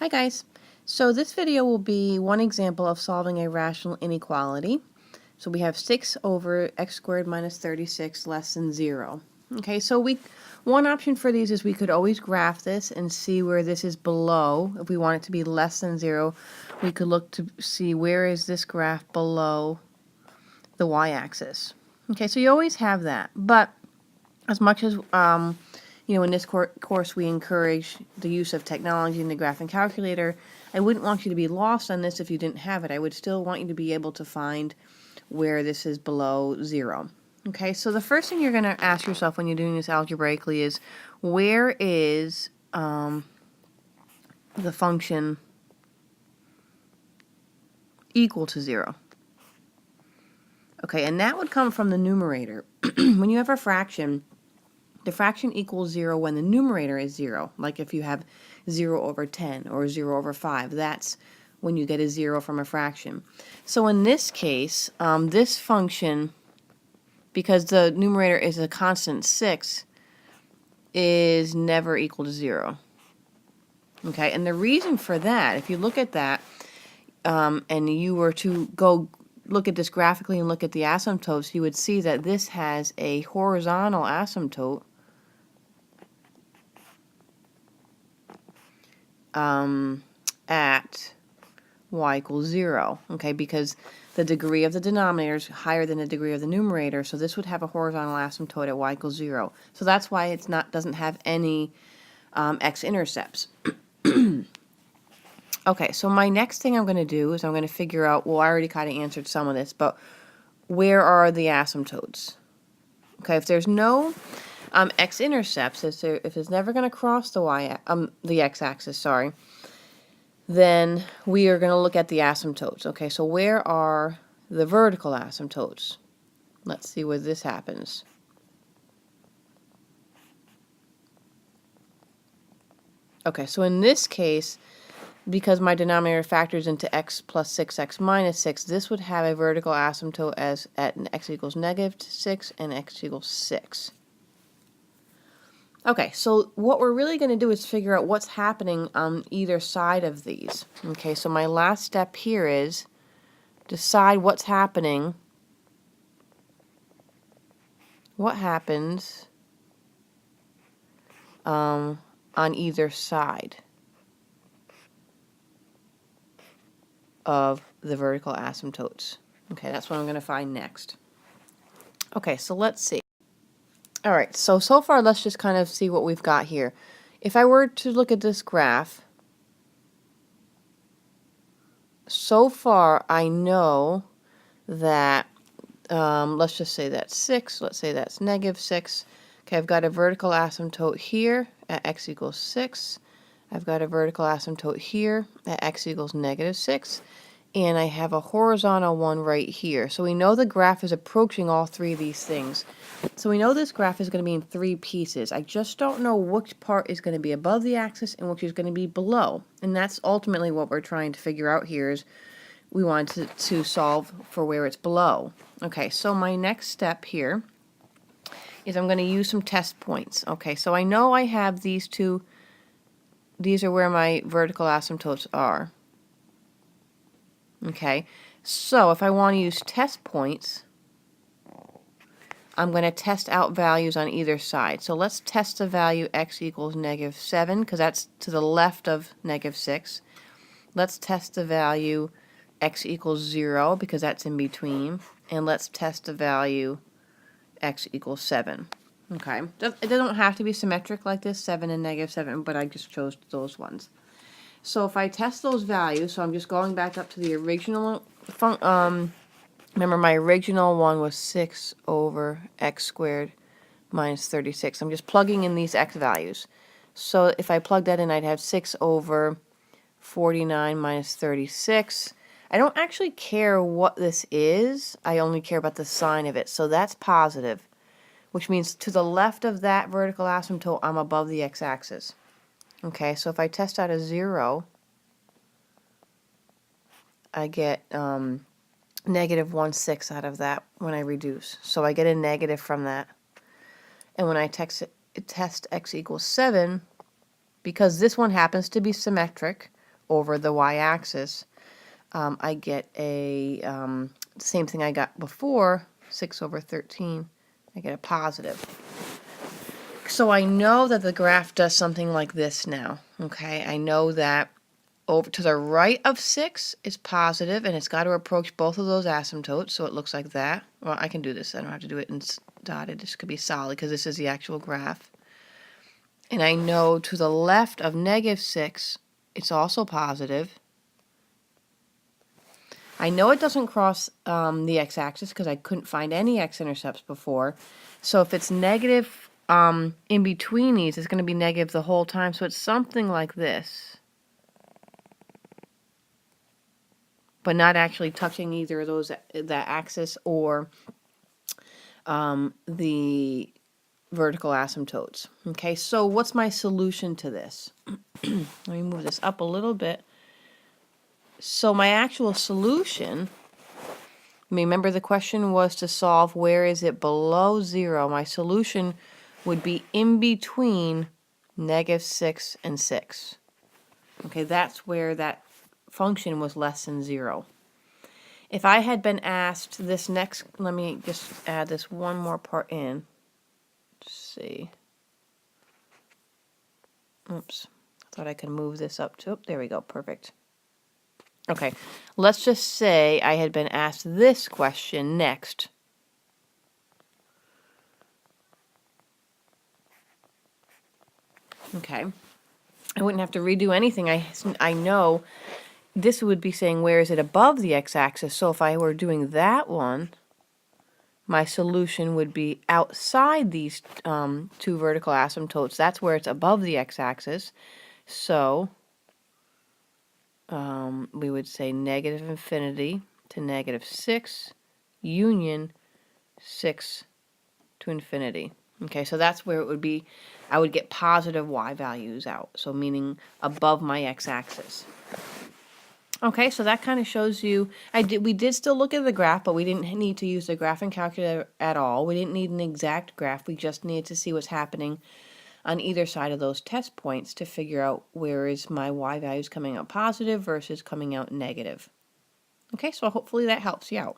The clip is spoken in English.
Hi guys. So this video will be one example of solving a rational inequality. So we have 6 over x squared minus 36 less than 0. Okay, so one option for these is we could always graph this and see where this is below. If we want it to be less than 0, we could look to see where is this graph below the y-axis. Okay, so you always have that. But as much as in this course we encourage the use of technology in the graphing calculator, I wouldn't want you to be lost on this if you didn't have it. I would still want you to be able to find where this is below 0. Okay, so the first thing you're going to ask yourself when you're doing this algebraically is, where is the function equal to 0? Okay, and that would come from the numerator. When you have a fraction, the fraction equals 0 when the numerator is 0. Like if you have 0 over 10 or 0 over 5, that's when you get a 0 from a fraction. So in this case, this function, because the numerator is a constant 6, is never equal to 0. Okay, and the reason for that, if you look at that, and you were to go look at this graphically and look at the asymptotes, you would see that this has a horizontal asymptote at y equals 0, okay, because the degree of the denominator is higher than the degree of the numerator, so this would have a horizontal asymptote at y equals 0. So that's why it's doesn't have any x-intercepts. Okay, so my next thing I'm going to do is I'm going to figure out, well, I already kind of answered some of this, but where are the asymptotes? Okay, if there's no x-intercepts, if it's never going to cross the x-axis, sorry, then we are going to look at the asymptotes. Okay, so where are the vertical asymptotes? Let's see where this happens. Okay, so in this case, because my denominator factors into x plus 6x minus 6, this would have a vertical asymptote as at x equals -6 and x equals 6. Okay, so what we're really going to do is figure out what's happening on either side of these. Okay, so my last step here is decide what's happening. What happens on either side of the vertical asymptotes. Okay, that's what I'm going to find next. Okay, so let's see. All right, so far let's just kind of see what we've got here. If I were to look at this graph, so far I know that, let's just say that's 6, let's say that's -6. Okay, I've got a vertical asymptote here at x equals 6. I've got a vertical asymptote here at x equals -6. And I have a horizontal one right here. So we know the graph is approaching all three of these things. So we know this graph is going to be in 3 pieces. I just don't know which part is going to be above the axis and which is going to be below. And that's ultimately what we're trying to figure out here, is we want to solve for where it's below. Okay, so my next step here is I'm going to use some test points. Okay, so I know I have these two. These are where my vertical asymptotes are. Okay, so if I want to use test points, I'm going to test out values on either side. So let's test the value x equals -7, because that's to the left of -6. Let's test the value x equals 0, because that's in between. And let's test the value x equals 7. Okay, it doesn't have to be symmetric like this, 7 and -7, but I just chose those ones. So if I test those values, so I'm just going back up to the original, remember my original one was 6 over x squared minus 36. I'm just plugging in these x values. So if I plug that in, I'd have 6 over 49 minus 36. I don't actually care what this is. I only care about the sign of it. So that's positive, which means to the left of that vertical asymptote, I'm above the x-axis. Okay, so if I test out a 0, I get -1/6 out of that when I reduce. So I get a negative from that. And when I test x equals 7, because this one happens to be symmetric, over the y-axis, I get a same thing I got before, 6 over 13. I get a positive. So I know that the graph does something like this now. Okay, I know that over to the right of 6 is positive, and it's got to approach both of those asymptotes, so it looks like that. Well, I can do this. I don't have to do it in dotted. This could be solid because this is the actual graph. And I know to the left of -6, it's also positive. I know it doesn't cross the x-axis because I couldn't find any x-intercepts before. So if it's negative in between these, it's going to be negative the whole time. So it's something like this, but not actually touching either of those, that axis or the vertical asymptotes. Okay, so what's my solution to this? Let me move this up a little bit. So my actual solution, remember the question was to solve where is it below 0. My solution would be in between -6 and 6. Okay, that's where that function was less than 0. If I had been asked this next, let me just add this one more part in. Let's see. Oops, I thought I could move this up to, there we go, perfect. Okay, let's just say I had been asked this question next. Okay, I wouldn't have to redo anything. I know this would be saying where is it above the x-axis, so if I were doing that one, my solution would be outside these two vertical asymptotes. That's where it's above the x-axis. So we would say negative infinity to -6 union 6 to infinity. Okay, so that's where it would be. I would get positive y values out, so meaning above my x-axis. Okay, so that kind of shows you, we did still look at the graph, but we didn't need to use the graphing calculator at all. We didn't need an exact graph. We just needed to see what's happening on either side of those test points to figure out where is my y values coming out positive versus coming out negative. Okay, so hopefully that helps you out.